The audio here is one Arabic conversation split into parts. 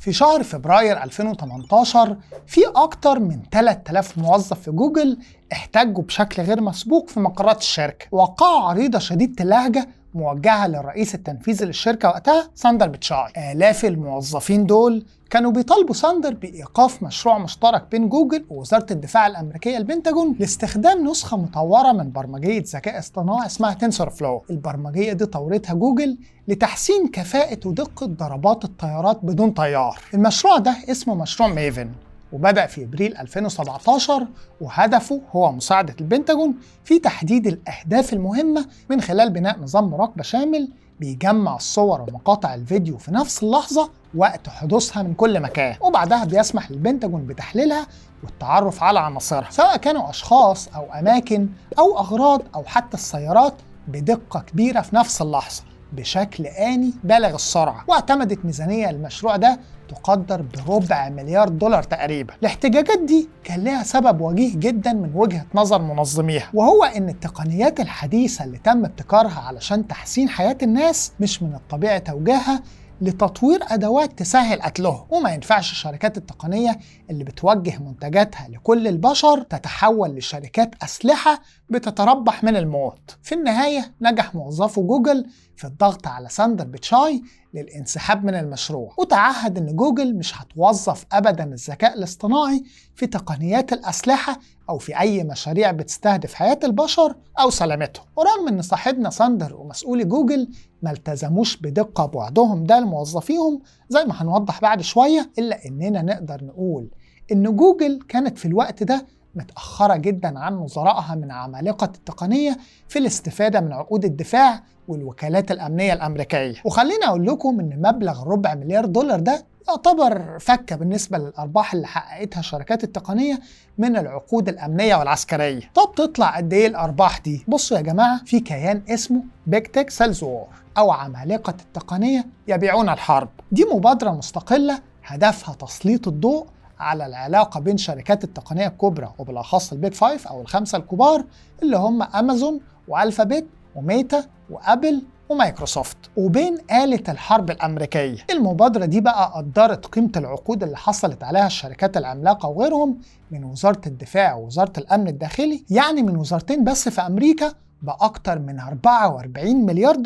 في شهر فبراير 2018 في أكتر من 3000 موظف في جوجل احتجوا بشكل غير مسبوق في مقرات الشركة، وقعوا عريضة شديدة اللهجة موجهة للرئيس التنفيذي للشركة وقتها ساندر بيتشاي. آلاف الموظفين دول كانوا بيطالبوا ساندر بإيقاف مشروع مشترك بين جوجل ووزارة الدفاع الأمريكية البنتاجون لاستخدام نسخة مطورة من برمجية ذكاء اصطناعي اسمها تنسور فلو. البرمجية دي طورتها جوجل لتحسين كفاءة ودقة ضربات الطيارات بدون طيار. المشروع ده اسمه مشروع ميفن، وبدأ في أبريل 2017، وهدفه هو مساعدة البنتاجون في تحديد الأهداف المهمة من خلال بناء نظام مراقبة شامل بيجمع الصور ومقاطع الفيديو في نفس اللحظة وقت حدوثها من كل مكان، وبعدها بيسمح للبنتاجون بتحليلها والتعرف على عناصرها سواء كانوا أشخاص أو أماكن أو أغراض أو حتى السيارات بدقة كبيرة في نفس اللحظة بشكل آني بالغ السرعة. واعتمدت ميزانية المشروع ده تقدر ب$250 مليار تقريبا. الاحتجاجات دي كان لها سبب وجيه جدا من وجهة نظر منظميها، وهو ان التقنيات الحديثة اللي تم ابتكارها علشان تحسين حياة الناس مش من الطبيعي توجيهها لتطوير أدوات تسهل قتلهم، وما ينفعش الشركات التقنية اللي بتوجه منتجاتها لكل البشر تتحول لشركات أسلحة بتتربح من الموت. في النهاية نجح موظفو جوجل في الضغط على ساندر بيتشاي للانسحاب من المشروع، وتعهد ان جوجل مش هتوظف ابدا الذكاء الاصطناعي في تقنيات الاسلحه او في اي مشاريع بتستهدف حياه البشر او سلامتهم. ورغم ان صاحبنا ساندر ومسؤولي جوجل ما التزموش بدقه بوعدهم ده لموظفيهم زي ما هنوضح بعد شويه، الا اننا نقدر نقول ان جوجل كانت في الوقت ده متأخرة جدا عن نظرائها من عمالقة التقنية في الاستفادة من عقود الدفاع والوكالات الأمنية الأمريكية. وخليني أقول لكم إن مبلغ $250 مليار ده يعتبر فكة بالنسبة للأرباح اللي حققتها الشركات التقنية من العقود الأمنية والعسكرية. طب تطلع قد إيه الأرباح دي؟ بصوا يا جماعة، في كيان اسمه بيج تك سيلز وور أو عمالقة التقنية يبيعون الحرب. دي مبادرة مستقلة هدفها تسليط الضوء على العلاقة بين شركات التقنية الكبرى وبالأخص البيج 5 أو الخمسة الكبار اللي هم أمازون وألفابت وميتا وأبل ومايكروسوفت، وبين آلة الحرب الأمريكية. المبادرة دي بقى قدرت قيمة العقود اللي حصلت عليها الشركات العملاقة وغيرهم من وزارة الدفاع ووزارة الأمن الداخلي، يعني من وزارتين بس في أمريكا، بأكتر من $44 مليار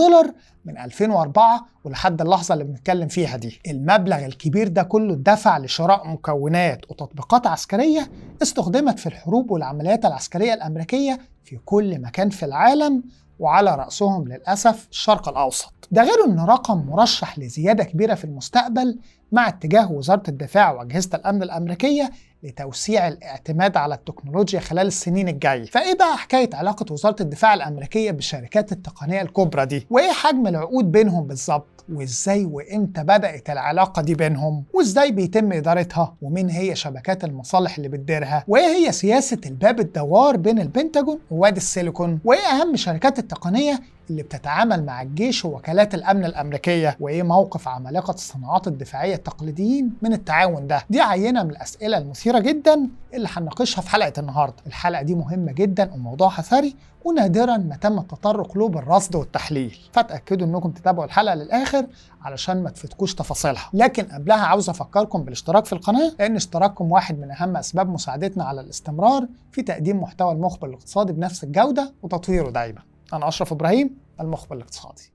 من 2004 ولحد اللحظة اللي بنتكلم فيها دي. المبلغ الكبير ده كله اتدفع لشراء مكونات وتطبيقات عسكرية استخدمت في الحروب والعمليات العسكرية الأمريكية في كل مكان في العالم، وعلى رأسهم للأسف الشرق الأوسط. ده غير أنه رقم مرشح لزيادة كبيرة في المستقبل مع اتجاه وزارة الدفاع وأجهزة الأمن الأمريكية لتوسيع الاعتماد على التكنولوجيا خلال السنين الجاية. فإيه بقى حكاية علاقة وزارة الدفاع الأمريكية بالشركات التقنية الكبرى دي؟ وإيه حجم العقود بينهم بالظبط؟ وإزاي وإمتى بدأت العلاقة دي بينهم؟ وإزاي بيتم إدارتها؟ ومين هي شبكات المصالح اللي بتديرها؟ وإيه هي سياسة الباب الدوار بين البنتاجون ووادي السيليكون؟ وإيه أهم شركات التقنية اللي بتتعامل مع الجيش ووكالات الأمن الأمريكية؟ وإيه موقف عمالقة الصناعات الدفاعية التقليديين من التعاون ده؟ دي عينة من الأسئلة المثيرة جدا اللي هنناقشها في حلقة النهاردة. الحلقة دي مهمة جدا وموضوعها ثري، ونادرا ما تم التطرق له بالرصد والتحليل، فتأكدوا انكم تتابعوا الحلقة للآخر علشان ما تفوتكوش تفاصيلها. لكن قبلها عاوز أفكركم بالاشتراك في القناة، لأن اشتراككم واحد من أهم أسباب مساعدتنا على الاستمرار في تقديم محتوى المخبر الاقتصادي بنفس الجودة وتطويره دايما. أنا أشرف إبراهيم، المخبر الاقتصادي.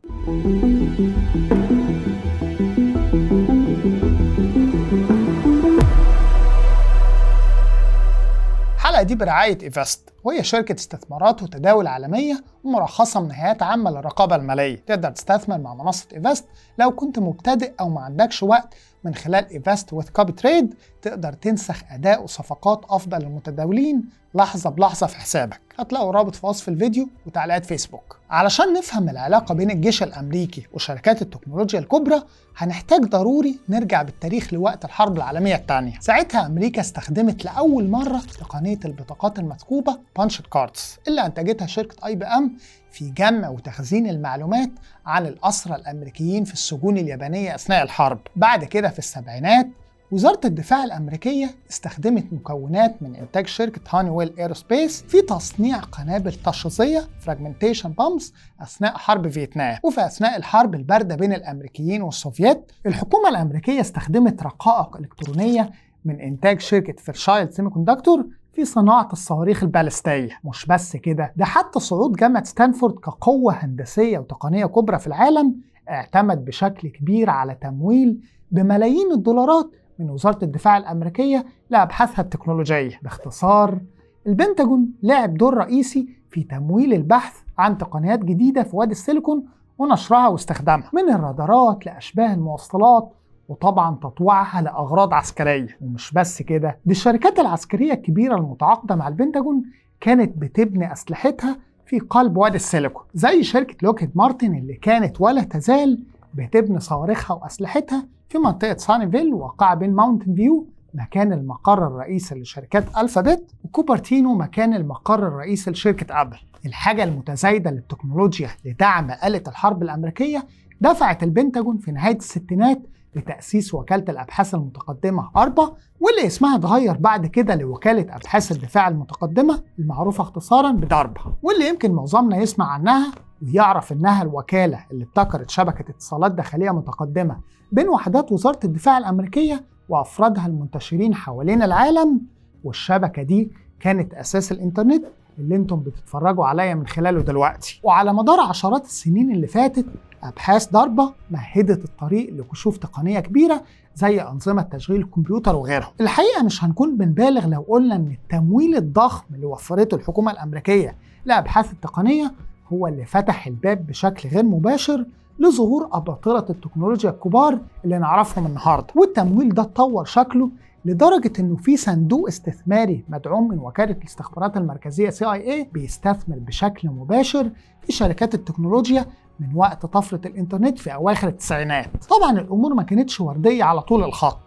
الحلقة دي برعاية إيفست، وهي شركة استثمارات وتداول عالمية ومرخصة من هيئات عامة للرقابة المالية. تقدر تستثمر مع منصة إيفست لو كنت مبتدئ أو ما عندكش وقت. من خلال إيفست وذ كوبي تريد تقدر تنسخ أداء وصفقات أفضل المتداولين لحظة بلحظة في حسابك. هتلاقوا رابط في وصف الفيديو وتعليقات فيسبوك. علشان نفهم العلاقة بين الجيش الأمريكي وشركات التكنولوجيا الكبرى هنحتاج ضروري نرجع بالتاريخ لوقت الحرب العالمية الثانية. ساعتها أمريكا استخدمت لأول مرة تقنية البطاقات المثقوبة بانش كاردز اللي أنتجتها شركة IBM في جمع وتخزين المعلومات عن الأسرى الأمريكيين في السجون اليابانية أثناء الحرب. بعد كده في السبعينات وزارة الدفاع الأمريكية استخدمت مكونات من إنتاج شركة هانيويل ايروسبيس في تصنيع قنابل تشظية فراجمنتيشن بامبس أثناء حرب فيتنام. وفي أثناء الحرب الباردة بين الأمريكيين والسوفييت، الحكومة الأمريكية استخدمت رقائق إلكترونية من إنتاج شركة فيرشايلد سيمي كوندكتور في صناعة الصواريخ البالستية. مش بس كده، ده حتى صعود جامعة ستانفورد كقوة هندسية وتقنية كبرى في العالم اعتمد بشكل كبير على تمويل بملايين الدولارات من وزارة الدفاع الأمريكية لأبحاثها التكنولوجية. باختصار، البنتاجون لعب دور رئيسي في تمويل البحث عن تقنيات جديدة في وادي السيليكون ونشرها واستخدامها، من الرادارات لأشباه المواصلات، وطبعا تطويعها لأغراض عسكرية. ومش بس كده، دي الشركات العسكرية الكبيرة المتعاقدة مع البنتاجون كانت بتبني أسلحتها في قلب وادي السيليكون، زي شركة لوكهيد مارتن اللي كانت ولا تزال بتبني صواريخها وأسلحتها في منطقة سانيفيل واقعة بين ماونتن فيو مكان المقر الرئيسي لشركات ألفابت، وكوبرتينو مكان المقر الرئيسي لشركة أبل. الحاجة المتزايدة للتكنولوجيا لدعم آلة الحرب الأمريكية دفعت البنتاجون في نهاية الستينات لتأسيس وكالة الأبحاث المتقدمة أربا، واللي اسمها اتغير بعد كده لوكالة أبحاث الدفاع المتقدمة المعروفة اختصارا بداربا، واللي يمكن معظمنا يسمع عنها ويعرف إنها الوكالة اللي ابتكرت شبكة اتصالات داخلية متقدمة بين وحدات وزارة الدفاع الأمريكية وأفرادها المنتشرين حوالين العالم. والشبكة دي كانت أساس الإنترنت اللي انتم بتتفرجوا عليا من خلاله دلوقتي. وعلى مدار عشرات السنين اللي فاتت، أبحاث داربا مهدت الطريق لكشوف تقنية كبيرة زي أنظمة تشغيل الكمبيوتر وغيرهم. الحقيقة مش هنكون بنبالغ لو قلنا إن التمويل الضخم اللي وفرته الحكومة الأمريكية لأبحاث التقنية هو اللي فتح الباب بشكل غير مباشر لظهور أباطرة التكنولوجيا الكبار اللي نعرفهم النهاردة. والتمويل ده اتطور شكله لدرجة إنه في صندوق استثماري مدعوم من وكالة الاستخبارات المركزية CIA بيستثمر بشكل مباشر في شركات التكنولوجيا من وقت طفرة الإنترنت في أواخر التسعينات. طبعا الأمور ما كانتش وردية على طول الخط،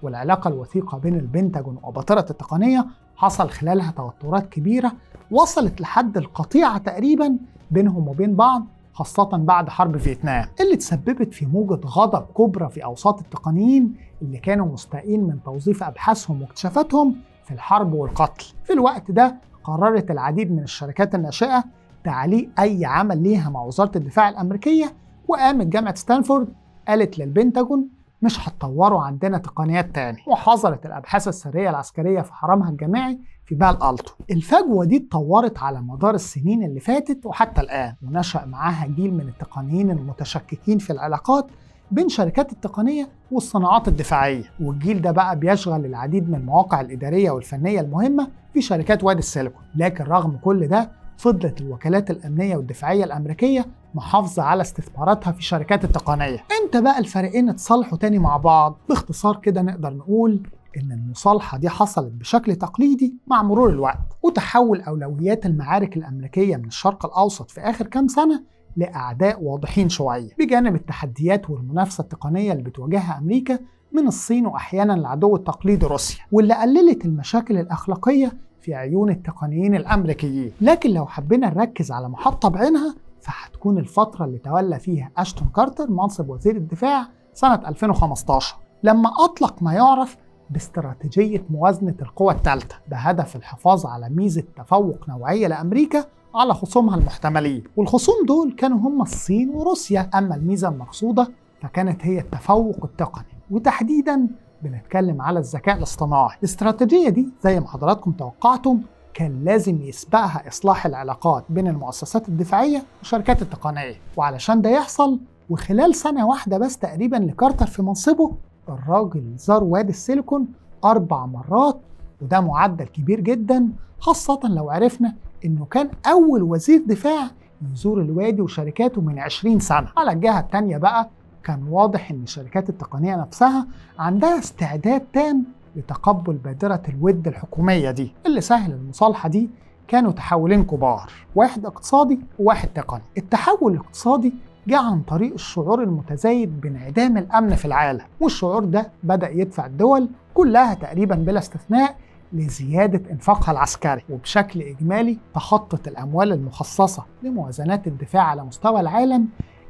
والعلاقة الوثيقة بين البنتاجون وأباطرة التقنية حصل خلالها توترات كبيرة وصلت لحد القطيعة تقريبا بينهم وبين بعض، خاصة بعد حرب فيتنام اللي تسببت في موجة غضب كبرى في أوساط التقنيين اللي كانوا مستائين من توظيف أبحاثهم واكتشافاتهم في الحرب والقتل. في الوقت ده قررت العديد من الشركات الناشئة تعليق أي عمل ليها مع وزارة الدفاع الأمريكية، وقامت جامعة ستانفورد قالت للبنتاجون مش هتطوروا عندنا تقنيات تاني، وحظرت الأبحاث السرية العسكرية في حرمها الجامعي في بال ألتو. الفجوة دي اتطورت على مدار السنين اللي فاتت وحتى الآن، ونشأ معاها جيل من التقنيين المتشككين في العلاقات بين شركات التقنية والصناعات الدفاعية. والجيل ده بقى بيشغل العديد من المواقع الإدارية والفنية المهمة في شركات وادي السيليكون. لكن رغم كل ده فضلت الوكالات الأمنية والدفاعية الأمريكية محافظة على استثماراتها في شركات التقنية. امتى بقى الفريقين اتصالحوا تاني مع بعض؟ باختصار كده نقدر نقول إن المصالحة دي حصلت بشكل تقليدي مع مرور الوقت، وتحول أولويات المعارك الأمريكية من الشرق الأوسط في آخر كام سنة لأعداء واضحين شوية، بجانب التحديات والمنافسة التقنية اللي بتواجهها أمريكا من الصين وأحيانا العدو التقليدي روسيا، واللي قللت المشاكل الأخلاقية في عيون التقنيين الأمريكيين. لكن لو حبينا نركز على محطة بعينها فهتكون الفترة اللي تولى فيها أشتون كارتر منصب وزير الدفاع سنة 2015، لما أطلق ما يعرف باستراتيجية موازنة القوى الثالثة بهدف الحفاظ على ميزة تفوق نوعية لأمريكا على خصومها المحتملين. والخصوم دول كانوا هم الصين وروسيا، أما الميزة المقصودة فكانت هي التفوق التقني، وتحديدا بنتكلم على الذكاء الاصطناعي. الاستراتيجية دي زي ما حضراتكم توقعتم كان لازم يسبقها إصلاح العلاقات بين المؤسسات الدفاعية وشركات التقنية، وعلشان ده يحصل وخلال سنة واحدة بس تقريبا لكارتر في منصبه، الراجل زار وادي السيليكون 4 مرات، وده معدل كبير جدا، خاصة لو عرفنا إنه كان أول وزير دفاع يزور الوادي وشركاته من 20 سنة. على الجهة التانية بقى كان واضح إن شركات التقنية نفسها عندها استعداد تام لتقبل بادرة الود الحكومية دي. اللي سهل المصالحة دي كانوا تحولين كبار، واحد اقتصادي وواحد تقني. التحول الاقتصادي جاء عن طريق الشعور المتزايد بانعدام الأمن في العالم، والشعور ده بدأ يدفع الدول كلها تقريبا بلا استثناء لزيادة إنفاقها العسكري. وبشكل إجمالي تخطت الأموال المخصصة لموازنات الدفاع على مستوى العالم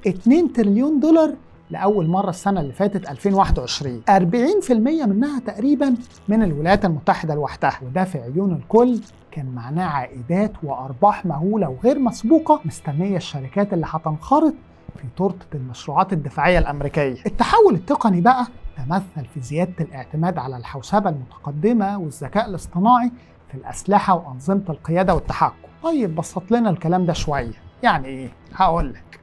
2 تريليون دولار لأول مرة السنة اللي فاتت 2021. 40% منها تقريبا من الولايات المتحدة لوحدها، وده في عيون الكل كان معناه عائدات وأرباح مهولة وغير مسبوقة مستنية الشركات اللي هتنخرط في تورتة المشروعات الدفاعية الأمريكية. التحول التقني بقى تمثل في زيادة الاعتماد على الحوسبة المتقدمة والذكاء الاصطناعي في الأسلحة وأنظمة القيادة والتحكم. طيب بسط لنا الكلام ده شوية. يعني إيه؟ هقولك.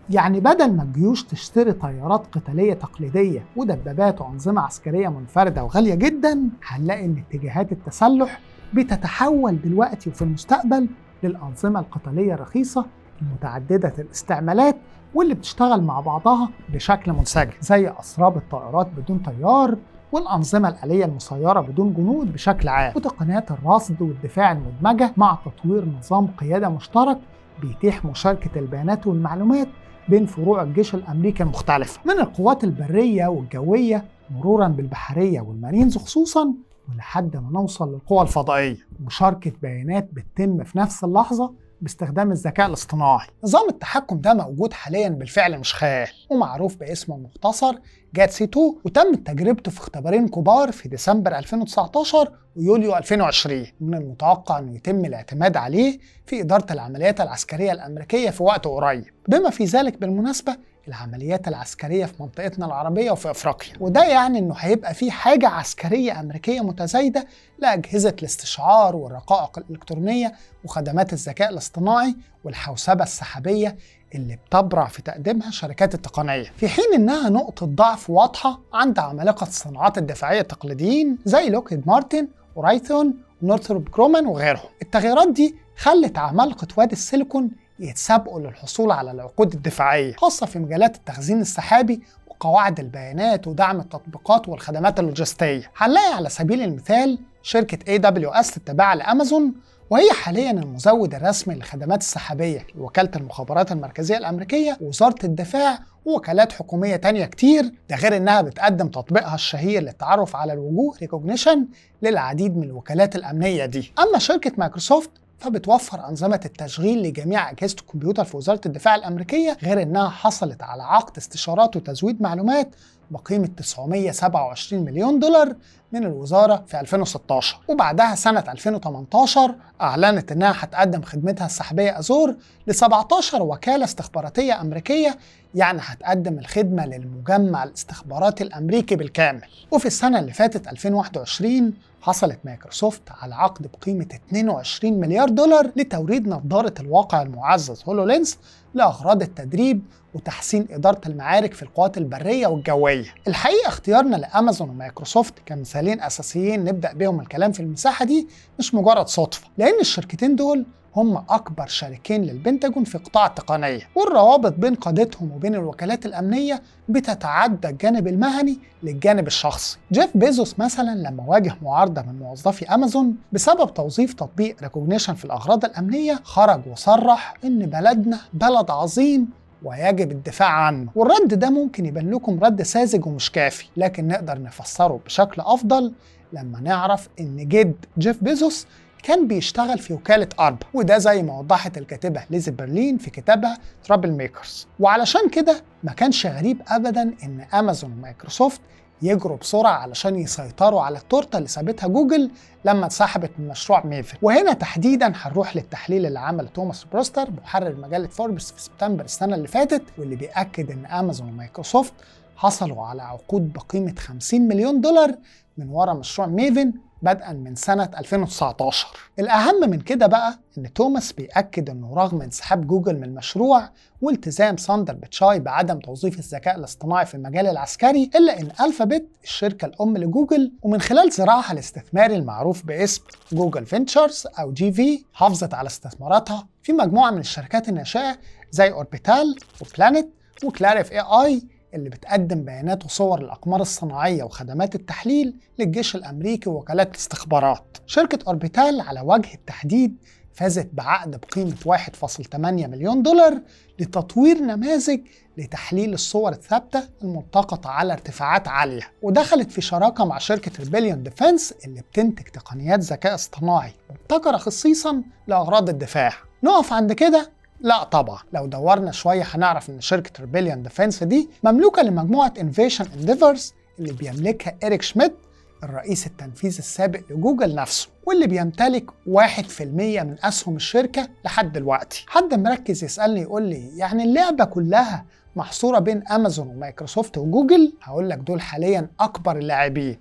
يعني بدل ما الجيوش تشتري طيارات قتالية تقليدية ودبابات وأنظمة عسكرية منفردة وغالية جدا، هنلاقي إن اتجاهات التسلح بتتحول دلوقتي وفي المستقبل للأنظمة القتالية الرخيصة المتعددة الاستعمالات واللي بتشتغل مع بعضها بشكل منسجم، زي أسراب الطائرات بدون طيار والأنظمة الآلية المسيرة بدون جنود بشكل عام، وتقنيات الرصد والدفاع المدمجة مع تطوير نظام قيادة مشترك بيتيح مشاركة البيانات والمعلومات بين فروع الجيش الأمريكي المختلفة، من القوات البرية والجوية مرورا بالبحرية والمارينز خصوصا، ولحد ما نوصل للقوى الفضائية. مشاركة بيانات بتتم في نفس اللحظة باستخدام الذكاء الاصطناعي. نظام التحكم ده موجود حاليا بالفعل مش خيال، ومعروف باسمه المختصر جاتسي 2، وتم تجربته في اختبارين كبار في ديسمبر 2019 ويوليو 2020. من المتوقع انه يتم الاعتماد عليه في إدارة العمليات العسكرية الأمريكية في وقت قريب، بما في ذلك بالمناسبة العمليات العسكرية في منطقتنا العربية وفي أفريقيا. وده يعني إنه هيبقى فيه حاجة عسكرية أمريكية متزايدة لأجهزة الاستشعار والرقائق الإلكترونية وخدمات الذكاء الاصطناعي والحوسبة السحابية اللي بتبرع في تقديمها شركات التقنية، في حين إنها نقطة ضعف واضحة عند عمالقة الصناعات الدفاعية التقليديين زي لوكهيد مارتن ورايثون ونورثروب جرومان وغيرهم. التغييرات دي خلت عمالقة وادي السيليكون يتسابقوا للحصول على العقود الدفاعية، خاصة في مجالات التخزين السحابي وقواعد البيانات ودعم التطبيقات والخدمات اللوجستية. هنلاقي على سبيل المثال شركة AWS التابعة لأمازون، وهي حاليا المزود الرسمي للخدمات السحابية لوكالة المخابرات المركزية الأمريكية ووزارة الدفاع ووكالات حكومية تانية كتير. ده غير إنها بتقدم تطبيقها الشهير للتعرف على الوجوه ريكوجنيشن للعديد من الوكالات الأمنية دي. أما شركة مايكروسوفت فبتوفر أنظمة التشغيل لجميع أجهزة الكمبيوتر في وزارة الدفاع الأمريكية، غير إنها حصلت على عقد استشارات وتزويد معلومات بقيمة 927 مليون دولار من الوزارة في 2016. وبعدها سنة 2018 أعلنت إنها هتقدم خدمتها السحابية أزور ل 17 وكالة استخباراتية أمريكية، يعني هتقدم الخدمة للمجمع الاستخباراتي الأمريكي بالكامل. وفي السنة اللي فاتت 2021 حصلت مايكروسوفت على عقد بقيمة 22 مليار دولار لتوريد نظارة الواقع المعزز هولولينز لأغراض التدريب وتحسين إدارة المعارك في القوات البرية والجوية. الحقيقة اختيارنا لأمازون ومايكروسوفت كمثالين أساسيين نبدأ بهم الكلام في المساحة دي مش مجرد صدفة، لأن الشركتين دول هم أكبر شريكين للبنتاجون في قطاع التقنية، والروابط بين قادتهم وبين الوكالات الأمنية بتتعدى الجانب المهني للجانب الشخصي. جيف بيزوس مثلا لما واجه معارضة من موظفي أمازون بسبب توظيف تطبيق ريكوجنيشن في الأغراض الأمنية، خرج وصرح إن بلدنا بلد عظيم ويجب الدفاع عنه. والرد ده ممكن يبان لكم رد ساذج ومش كافي، لكن نقدر نفسره بشكل أفضل لما نعرف إن جد جيف بيزوس كان بيشتغل في وكالة أربا، وده زي ما وضحت الكاتبة ليزي برلين في كتابها ترابل ميكرز. وعلشان كده ما كانش غريب أبدا إن أمازون ومايكروسوفت يجروا بسرعة علشان يسيطروا على التورتة اللي سابتها جوجل لما اتسحبت من مشروع ميفن. وهنا تحديدا هنروح للتحليل اللي عمله توماس بروستر محرر مجلة فوربس في سبتمبر السنة اللي فاتت، واللي بيأكد إن أمازون ومايكروسوفت حصلوا على عقود بقيمة 50 مليون دولار من وراء مشروع ميفن بدءا من سنة 2019. الأهم من كده بقى إن توماس بيأكد إنه رغم انسحاب جوجل من المشروع والتزام ساندر بيتشاي بعدم توظيف الذكاء الاصطناعي في المجال العسكري، إلا إن ألفابت الشركة الأم لجوجل ومن خلال زراعها الاستثماري المعروف باسم جوجل فينتشرز أو GV حافظت على استثماراتها في مجموعة من الشركات الناشئة زي أوربيتال وبلانت وكلاريف AI اللي بتقدم بيانات وصور الأقمار الصناعية وخدمات التحليل للجيش الأمريكي ووكالات الاستخبارات. شركة أوربيتال على وجه التحديد فازت بعقد بقيمة 1.8 مليون دولار لتطوير نماذج لتحليل الصور الثابتة الملتقطة على ارتفاعات عالية، ودخلت في شراكة مع شركة ريبيليون ديفنس اللي بتنتج تقنيات ذكاء اصطناعي مبتكرة خصيصا لأغراض الدفاع. نقف عند كده؟ لا طبعا، لو دورنا شوية هنعرف إن شركة ريبيليون ديفنس دي مملوكة لمجموعة انفيشن انديفرز اللي بيملكها إريك شميدت الرئيس التنفيذي السابق لجوجل نفسه، واللي بيمتلك 1% من أسهم الشركة لحد دلوقتي. حد مركز يسألني يقول لي يعني اللعبة كلها محصورة بين أمازون ومايكروسوفت وجوجل؟ هقول لك دول حاليا أكبر اللاعبين،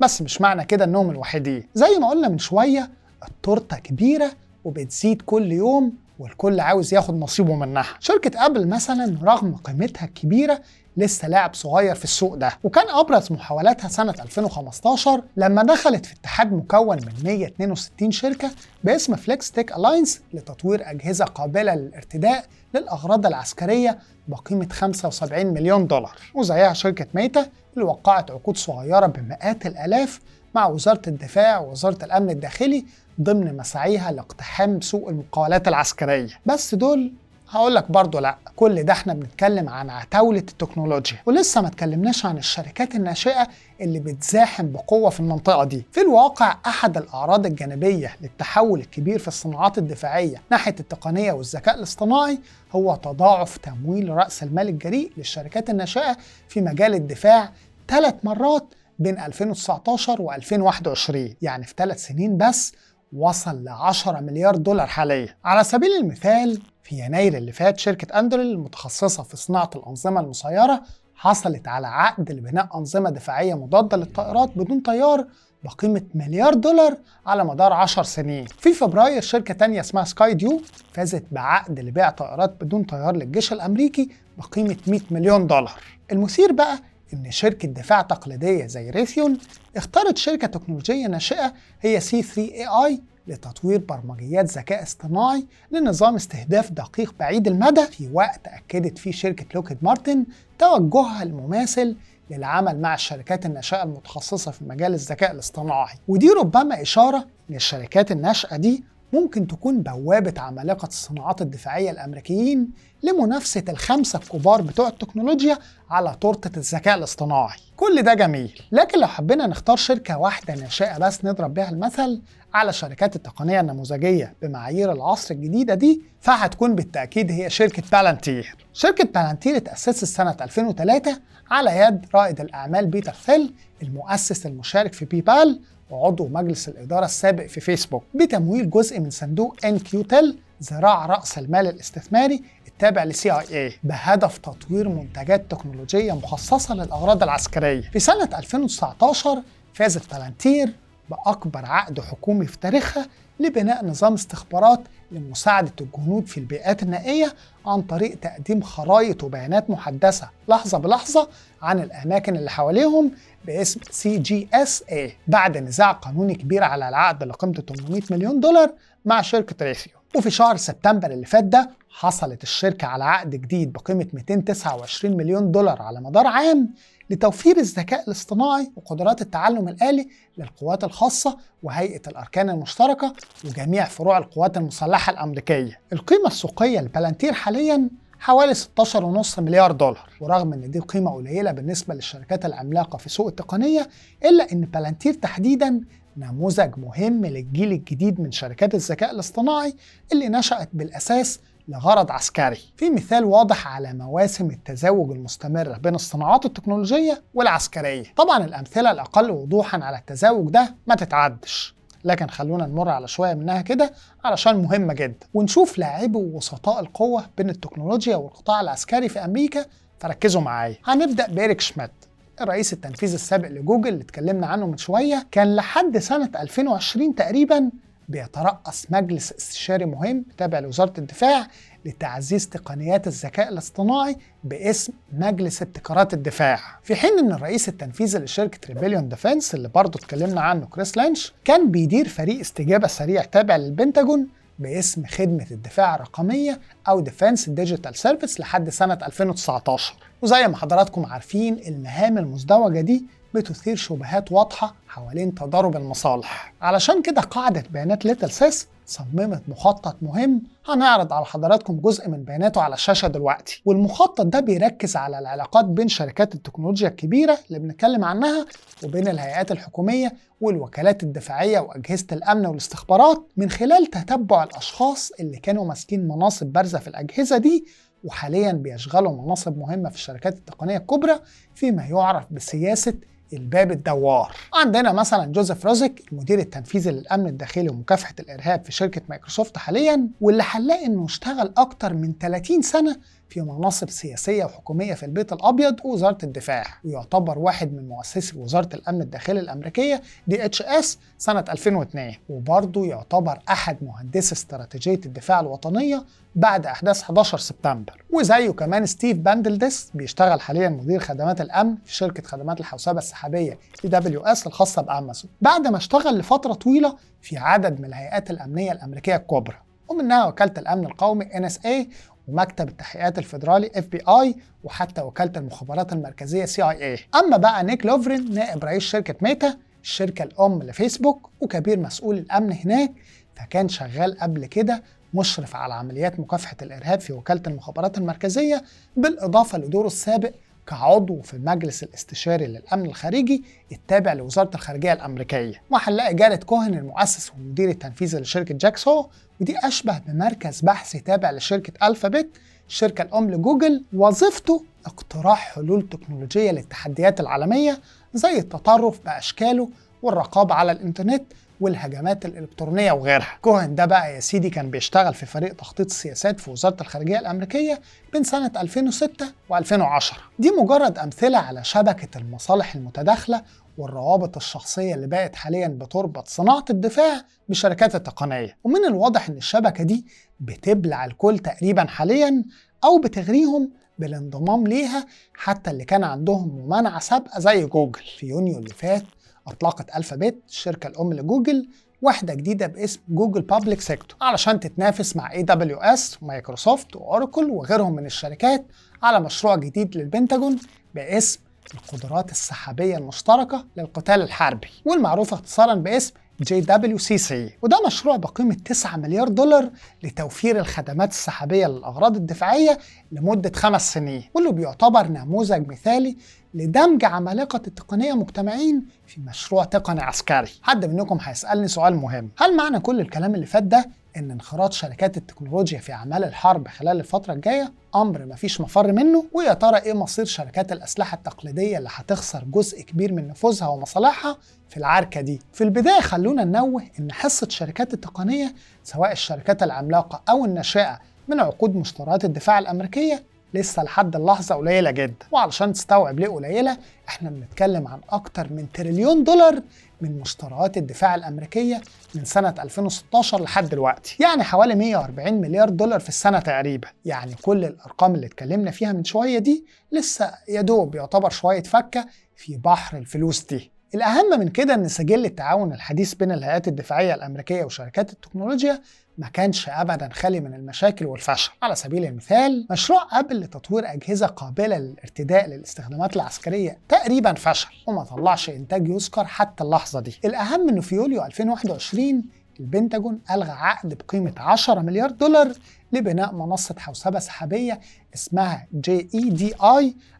بس مش معنى كده إنهم الوحيدين. زي ما قلنا من شوية، التورتة كبيرة وبتزيد كل يوم والكل عاوز ياخد نصيبه منها. شركة أبل مثلا رغم قيمتها الكبيرة لسه لاعب صغير في السوق ده، وكان أبرز محاولاتها سنة 2015 لما دخلت في اتحاد مكون من 162 شركة باسم فليكس تيك ألاينس لتطوير أجهزة قابلة للارتداء للأغراض العسكرية بقيمة 75 مليون دولار. وزيها شركة ميتا اللي وقعت عقود صغيرة بمئات الآلاف مع وزارة الدفاع ووزارة الأمن الداخلي ضمن مساعيها لاقتحام سوق المقاولات العسكرية. بس دول هقول لك برضه لا، كل ده احنا بنتكلم عن عتاولة التكنولوجيا، ولسه ما اتكلمناش عن الشركات الناشئة اللي بتزاحم بقوة في المنطقة دي. في الواقع أحد الأعراض الجانبية للتحول الكبير في الصناعات الدفاعية ناحية التقنية والذكاء الاصطناعي هو تضاعف تمويل رأس المال الجريء للشركات الناشئة في مجال الدفاع 3 مرات بين 2019 و2021، يعني في 3 سنين بس وصل ل10 مليار دولار حاليا. على سبيل المثال، في يناير اللي فات شركة أندريل المتخصصة في صناعة الأنظمة المسيرة حصلت على عقد لبناء أنظمة دفاعية مضادة للطائرات بدون طيار بقيمة مليار دولار على مدار 10 سنين. في فبراير شركة تانية اسمها سكاي ديو فازت بعقد لبيع طائرات بدون طيار للجيش الأمريكي بقيمة 100 مليون دولار. المثير بقى إن شركة دفاع تقليدية زي ريثيون اختارت شركة تكنولوجية ناشئة هي C3AI لتطوير برمجيات ذكاء اصطناعي لنظام استهداف دقيق بعيد المدى، في وقت أكدت فيه شركة لوكهيد مارتن توجهها المماثل للعمل مع الشركات الناشئة المتخصصة في مجال الذكاء الاصطناعي. ودي ربما إشارة إن الشركات الناشئة دي ممكن تكون بوابة عمالقة الصناعات الدفاعية الأمريكيين لمنافسة ال5 الكبار بتوع التكنولوجيا على تورتة الذكاء الاصطناعي. كل ده جميل، لكن لو حبينا نختار شركة واحدة ناشئة بس نضرب بيها المثل على شركات التقنية النموذجية بمعايير العصر الجديدة دي، فهتكون بالتأكيد هي شركة بالانتير. شركة بالانتير اتأسست سنة 2003 على يد رائد الأعمال بيتر ثيل المؤسس المشارك في بيبال وعضو مجلس الإدارة السابق في فيسبوك، بتمويل جزء من صندوق NQTEL ذراع رأس المال الاستثماري التابع لCIA بهدف تطوير منتجات تكنولوجية مخصصة للأغراض العسكرية. في سنة 2019 فازت بالانتير بأكبر عقد حكومي في تاريخها لبناء نظام استخبارات لمساعدة الجنود في البيئات النائية عن طريق تقديم خرائط وبيانات محدثة لحظة بلحظة عن الأماكن اللي حواليهم باسم CGSA بعد نزاع قانوني كبير على العقد اللي قيمته 800 مليون دولار مع شركة ريثيون. وفي شهر سبتمبر اللي فات ده حصلت الشركة على عقد جديد بقيمة 229 مليون دولار على مدار عام لتوفير الذكاء الاصطناعي وقدرات التعلم الآلي للقوات الخاصة وهيئة الأركان المشتركة وجميع فروع القوات المسلحة الأمريكية. القيمة السوقية لبالانتير حالياً حوالي 16.5 مليار دولار، ورغم ان دي قيمة قليلة بالنسبة للشركات العملاقة في سوق التقنية، إلا ان بالانتير تحديداً نموذج مهم للجيل الجديد من شركات الذكاء الاصطناعي اللي نشأت بالأساس لغرض عسكري. في مثال واضح على مواسم التزاوج المستمرة بين الصناعات التكنولوجية والعسكرية. طبعا الأمثلة الأقل وضوحا على التزاوج ده ما تتعدش، لكن خلونا نمر على شوية منها كده علشان مهمة جدا، ونشوف لاعبي ووسطاء القوة بين التكنولوجيا والقطاع العسكري في أمريكا. فركزوا معايا. هنبدأ بإريك شميدت الرئيس التنفيذي السابق لجوجل اللي اتكلمنا عنه من شوية. كان لحد سنة 2020 تقريبا بيترأس مجلس استشاري مهم تابع لوزارة الدفاع لتعزيز تقنيات الذكاء الاصطناعي باسم مجلس ابتكارات الدفاع، في حين ان الرئيس التنفيذي لشركة ريبيليون ديفنس اللي برضه اتكلمنا عنه كريس لانش كان بيدير فريق استجابة سريع تابع للبنتاجون باسم خدمة الدفاع الرقمية أو ديفنس ديجيتال سيرفيس لحد سنة 2019. وزي ما حضراتكم عارفين المهام المزدوجة دي بتثير شبهات واضحة حوالين تضارب المصالح. علشان كده قاعدة بيانات ليتل سيس صممت مخطط مهم هنعرض على حضراتكم جزء من بياناته على الشاشة دلوقتي. والمخطط ده بيركز على العلاقات بين شركات التكنولوجيا الكبيرة اللي بنتكلم عنها وبين الهيئات الحكومية والوكالات الدفاعية وأجهزة الأمن والاستخبارات من خلال تتبع الأشخاص اللي كانوا ماسكين مناصب بارزة في الأجهزة دي وحاليا بيشغلوا مناصب مهمة في الشركات التقنية الكبرى فيما يعرف بسياسة الباب الدوار. عندنا مثلا جوزيف روزيك المدير التنفيذي للأمن الداخلي ومكافحة الإرهاب في شركة مايكروسوفت حاليا، واللي هنلاقي إنه اشتغل أكتر من 30 سنة في مناصب سياسية وحكومية في البيت الأبيض ووزارة الدفاع، ويعتبر واحد من مؤسسي وزارة الأمن الداخلي الأمريكية DHS سنة 2002، وبرضه يعتبر أحد مهندسي استراتيجية الدفاع الوطنية بعد أحداث 11 سبتمبر. وزيه كمان ستيف باندلدس بيشتغل حاليا مدير خدمات الأمن في شركة خدمات الحوسبة السحابية AWS الخاصة بأمازون، بعد ما اشتغل لفترة طويلة في عدد من الهيئات الأمنية الأمريكية الكبرى ومنها وكالة الأمن القومي NSA ومكتب التحقيقات الفيدرالي FBI وحتى وكالة المخابرات المركزية CIA. أما بقى نيك لوفرين نائب رئيس شركة ميتا الشركة الأم لفيسبوك وكبير مسؤول الأمن هناك، فكان شغال قبل كده مشرف على عمليات مكافحة الإرهاب في وكالة المخابرات المركزية، بالإضافة لدوره السابق كعضو في المجلس الاستشاري للأمن الخارجي التابع لوزارة الخارجية الأمريكية. وهنلاقي جاريت كوهن المؤسس والمدير التنفيذي لشركة جاكسو، ودي أشبه بمركز بحثي تابع لشركة ألفابت الشركة الأم لجوجل، وظيفته اقتراح حلول تكنولوجية للتحديات العالمية زي التطرف بأشكاله والرقابة على الإنترنت والهجمات الإلكترونية وغيرها. كوهن ده بقى يا سيدي كان بيشتغل في فريق تخطيط السياسات في وزارة الخارجية الأمريكية بين سنة 2006 و2010. دي مجرد أمثلة على شبكة المصالح المتداخلة والروابط الشخصية اللي بقت حاليا بتربط صناعة الدفاع بشركات التقنية، ومن الواضح إن الشبكة دي بتبلع الكل تقريبا حاليا أو بتغريهم بالانضمام ليها، حتى اللي كان عندهم ممانعة سابقة زي جوجل. في يونيو اللي فات أطلقت ألفابت الشركة الأم لجوجل واحدة جديدة باسم جوجل بابليك سيكتور علشان تتنافس مع AWS ومايكروسوفت وأوراكل وغيرهم من الشركات على مشروع جديد للبنتاجون باسم القدرات السحابية المشتركة للقتال الحربي، والمعروف اختصارا باسم JWCC. وده مشروع بقيمة 9 مليار دولار لتوفير الخدمات السحابية للأغراض الدفاعية لمدة 5 سنين، واللي بيعتبر نموذج مثالي لدمج عمالقة التقنية مجتمعين في مشروع تقني عسكري. حد منكم هيسألني سؤال مهم: هل معنى كل الكلام اللي فات ده إن انخراط شركات التكنولوجيا في أعمال الحرب خلال الفترة الجاية أمر مفيش مفر منه؟ ويا ترى إيه مصير شركات الأسلحة التقليدية اللي هتخسر جزء كبير من نفوذها ومصالحها في العركة دي؟ في البداية خلونا ننوه إن حصة شركات التقنية سواء الشركات العملاقة أو الناشئة من عقود مشتريات الدفاع الأمريكية لسه لحد اللحظة قليلة جدا. وعلشان تستوعب ليه قليلة، احنا بنتكلم عن أكتر من تريليون دولار من مشتريات الدفاع الأمريكية من سنة 2016 لحد دلوقتي، يعني حوالي 140 مليار دولار في السنة تقريبا. يعني كل الأرقام اللي اتكلمنا فيها من شوية دي لسه يدوب يعتبر شوية فكة في بحر الفلوس دي. الأهم من كده إن سجل التعاون الحديث بين الهيئات الدفاعية الأمريكية وشركات التكنولوجيا ما كانش أبدا خالي من المشاكل والفشل. على سبيل المثال مشروع أبل لتطوير أجهزة قابلة للارتداء للاستخدامات العسكرية تقريبا فشل وما طلعش إنتاج يذكر حتى اللحظة دي. الأهم إنه في يوليو 2021 البنتاجون ألغى عقد بقيمة 10 مليار دولار لبناء منصة حوسبة سحابية اسمها JEDI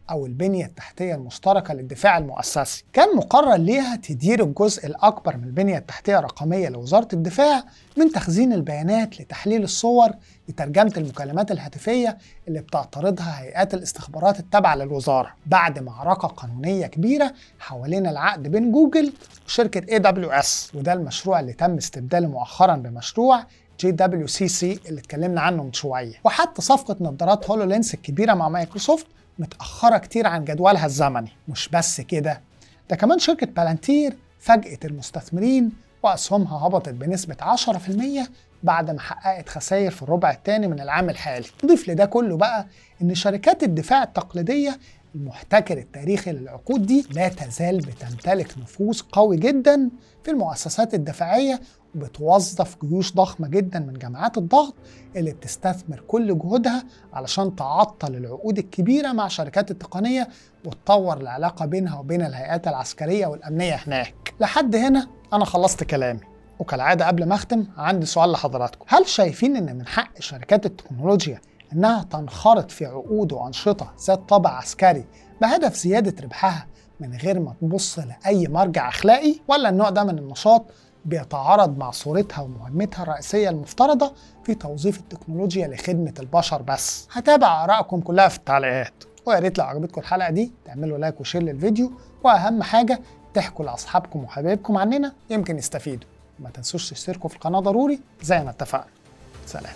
أو البنية التحتية المشتركة للدفاع المؤسسي. كان مقرر ليها تدير الجزء الأكبر من البنية التحتية الرقمية لوزارة الدفاع من تخزين البيانات لتحليل الصور لترجمة المكالمات الهاتفية اللي بتعترضها هيئات الاستخبارات التابعة للوزارة، بعد معركة قانونية كبيرة حوالين العقد بين جوجل وشركة AWS. وده المشروع اللي تم استبداله مؤخرا بمشروع JWCC اللي اتكلمنا عنه من شوية. وحتى صفقة نظارات هولو لينس الكبيرة مع مايكروسوفت متأخرة كتير عن جدولها الزمني. مش بس كده، ده كمان شركة بالانتير فاجأت المستثمرين وأسهمها هبطت بنسبة 10% بعد ما حققت خسائر في الربع الثاني من العام الحالي. نضيف لده كله بقى إن شركات الدفاع التقليدية المحتكر التاريخي للعقود دي لا تزال بتمتلك نفوذ قوي جدا في المؤسسات الدفاعية بتوظف جيوش ضخمة جدا من جماعات الضغط اللي بتستثمر كل جهودها علشان تعطل العقود الكبيرة مع شركات التقنية وتطور العلاقة بينها وبين الهيئات العسكرية والأمنية هناك. لحد هنا أنا خلصت كلامي، وكالعادة قبل ما أختم عندي سؤال لحضراتكم. هل شايفين إن من حق شركات التكنولوجيا إنها تنخرط في عقود وأنشطة ذات طابع عسكري بهدف زيادة ربحها من غير ما تبص لأي مرجع أخلاقي، ولا النوع ده من النشاط بيتعارض مع صورتها ومهمتها الرئيسية المفترضة في توظيف التكنولوجيا لخدمة البشر بس؟ هتابع آرائكم كلها في التعليقات، ويا ريت لو عجبتكم الحلقة دي تعملوا لايك وشير للفيديو، وأهم حاجة تحكوا لأصحابكم وحبايبكم عننا يمكن يستفيدوا. ما تنسوش تشتركوا في القناة ضروري زي ما اتفقنا. سلام.